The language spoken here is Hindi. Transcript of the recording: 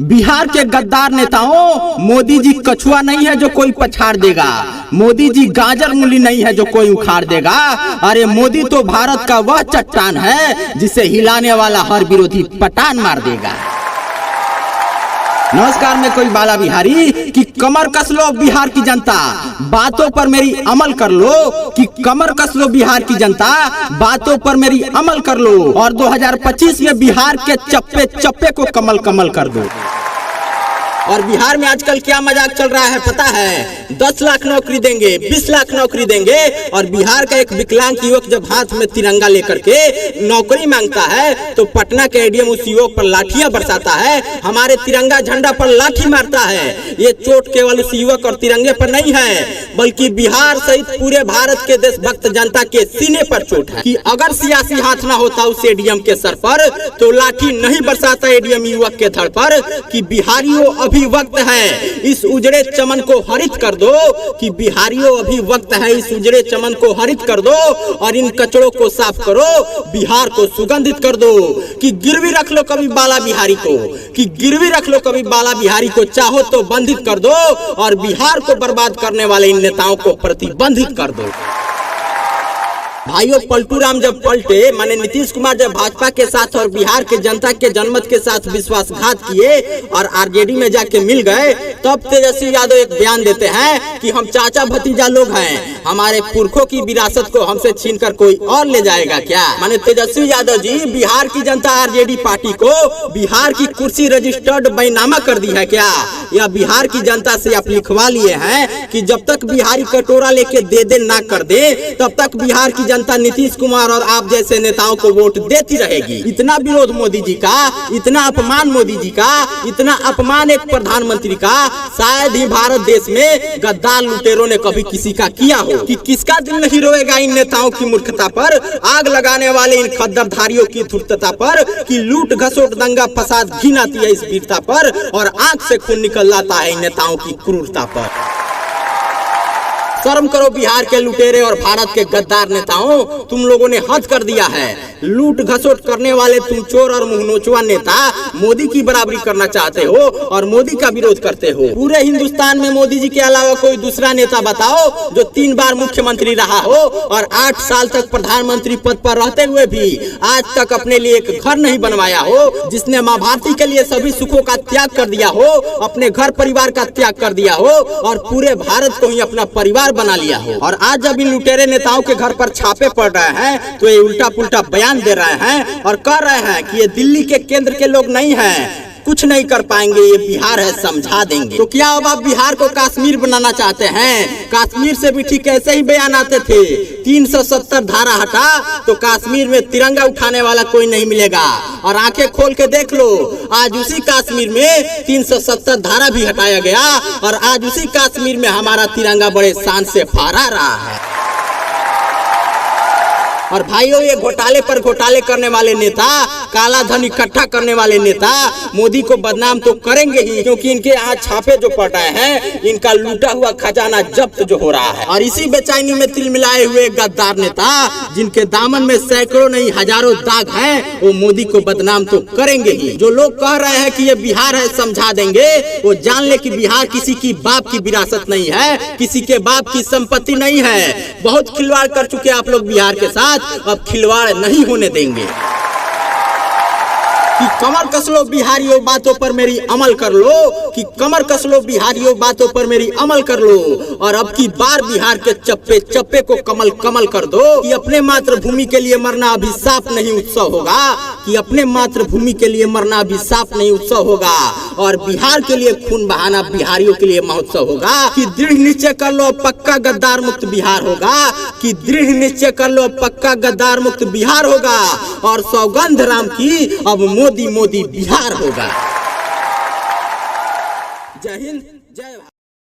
बिहार के गद्दार नेताओं, मोदी जी कछुआ नहीं है जो कोई पछाड़ देगा। मोदी जी गाजर मूली नहीं है जो कोई उखाड़ देगा। अरे मोदी तो भारत का वह चट्टान है जिसे हिलाने वाला हर विरोधी पटान मार देगा। नमस्कार, मैं कोई बाला बिहारी कि कमर कस लो बिहार की जनता, बातों पर मेरी अमल कर लो। कि कमर कस लो बिहार की जनता, बातों पर मेरी अमल कर लो और 2025 में बिहार के चप्पे चप्पे को कमल कमल कर दो। और बिहार में आजकल क्या मजाक चल रहा है पता है? 10 लाख नौकरी देंगे, 20 लाख नौकरी देंगे। और बिहार का एक विकलांग युवक जब हाथ में तिरंगा लेकर के नौकरी मांगता है तो पटना के एडीएम उस युवक पर लाठियां बरसाता है, हमारे तिरंगा झंडा पर लाठी मारता है। ये चोट केवल उस युवक और तिरंगे पर नहीं है, बल्कि बिहार सहित पूरे भारत के देशभक्त जनता के सीने पर चोट है। कि अगर सियासी हाथ ना होता उस एडीएम के सर पर तो लाठी नहीं बरसाता एडीएम युवक के धड़ पर। कि बिहारियों अभी वक्त है इस उजड़े चमन को हरित कर दो। कि बिहारियों अभी वक्त है इस उजड़े चमन को हरित कर दो और इन कचड़ों को साफ करो, बिहार को सुगंधित कर दो। कि गिरवी रख लो कभी बाला बिहारी को, कि गिरवी रख लो कभी बाला बिहारी को, चाहो तो बंधित कर दो और बिहार को बर्बाद करने वाले इन नेताओं को प्रतिबंधित कर दो। भाइयों, पलटू राम जब पलटे, माने नीतीश कुमार जब भाजपा के साथ और बिहार के जनता के जनमत के साथ विश्वासघात किए और आरजेडी में जाके मिल गए, तब तेजस्वी यादव एक बयान देते हैं कि हम चाचा भतीजा लोग हैं, हमारे पुरखों की विरासत को हमसे छीनकर कोई और ले जाएगा क्या? माने तेजस्वी यादव जी बिहार की जनता आरजेडी पार्टी को बिहार की कुर्सी रजिस्टर्ड बेनामा कर दी है क्या? या बिहार की जनता से आप लिखवा लिए हैं कि जब तक बिहारी कटोरा लेके दे ना कर दे तब तक बिहार की जनता नीतीश कुमार और आप जैसे नेताओं को वोट देती रहेगी। इतना विरोध मोदी जी का, इतना अपमान मोदी जी का, इतना अपमान एक प्रधानमंत्री का शायद ही भारत देश में गद्दार लुटेरों ने कभी किसी का किया हो। कि किसका दिल नहीं रोएगा इन नेताओं की मूर्खता पर, आग लगाने वाले इन खद्दरधारियों की धूर्तता पर। कि लूट घसोट दंगा फसाद घिन आती है इस वीरता पर और आंख से खून निकल जाता है इन नेताओं की क्रूरता पर। शर्म करो बिहार के लुटेरे और भारत के गद्दार नेताओं, तुम लोगों ने हद कर दिया है। लूट घसोट करने वाले तुम चोर और मुंहनोचवा नेता मोदी की बराबरी करना चाहते हो और मोदी का विरोध करते हो। पूरे हिंदुस्तान में मोदी जी के अलावा कोई दूसरा नेता बताओ जो 3 बार मुख्यमंत्री रहा हो और 8 साल तक प्रधानमंत्री पद पर रहते हुए भी आज तक अपने लिए एक घर नहीं बनवाया हो, जिसने माँ भारती के लिए सभी सुखों का त्याग कर दिया हो, अपने घर परिवार का त्याग कर दिया हो और पूरे भारत को ही अपना परिवार बना लिया हो। और आज जब इन लुटेरे नेताओं के घर पर छापे पड़ रहे हैं तो ये उल्टा पुल्टा बयान दे रहे हैं और कह रहे हैं कि ये दिल्ली के केंद्र के लोग नहीं हैं, कुछ नहीं कर पाएंगे, ये बिहार है, समझा देंगे। तो क्या अब आप बिहार को कश्मीर बनाना चाहते हैं? कश्मीर से भी ठीक ऐसे ही बयान आते थे। 370 धारा हटा तो कश्मीर में तिरंगा उठाने वाला कोई नहीं मिलेगा। और आंखें खोल के देख लो, आज उसी कश्मीर में 370 धारा भी हटाया गया और आज उसी कश्मीर में हमारा तिरंगा बड़े शान से फहरा रहा है। और भाइयों, ये घोटाले पर घोटाले करने वाले नेता, काला धन इकट्ठा करने वाले नेता मोदी को बदनाम तो करेंगे ही, क्योंकि इनके यहाँ छापे जो पड़ रहे हैं, इनका लूटा हुआ खजाना जब्त जो हो रहा है। और इसी बेचैनी में तिल मिलाए हुए गद्दार नेता, जिनके दामन में सैकड़ों नहीं हजारों दाग हैं, वो मोदी को बदनाम तो करेंगे ही। जो लोग कह रहे हैं कि ये बिहार है, समझा देंगे, वो जान ले कि बिहार किसी की बाप की विरासत नहीं है, किसी के बाप की संपत्ति नहीं है। बहुत खिलवाड़ कर चुके आप लोग बिहार के साथ, अब खिलवाड़ नहीं होने देंगे। कि कमर कस लो बिहारियों, बातों पर मेरी अमल कर लो। कि कमर कस लो बिहारियों, बातों पर मेरी अमल कर लो और अब की बार बिहार के चप्पे चप्पे को कमल कमल कर दो। कि अपने मातृभूमि के लिए मरना अभिशाप नहीं उत्सव होगा। कि अपने मातृभूमि के लिए मरना अभिशाप नहीं उत्सव होगा और बिहार के लिए खून बहाना बिहारियों के लिए महोत्सव होगा। कि दृढ़ निश्चय कर लो, पक्का गद्दार मुक्त बिहार होगा। कि दृढ़ निश्चय कर लो, पक्का गद्दार मुक्त बिहार होगा और सौगंध राम की अब मोदी मोदी बिहार होगा। जय हिंद, जय भारत।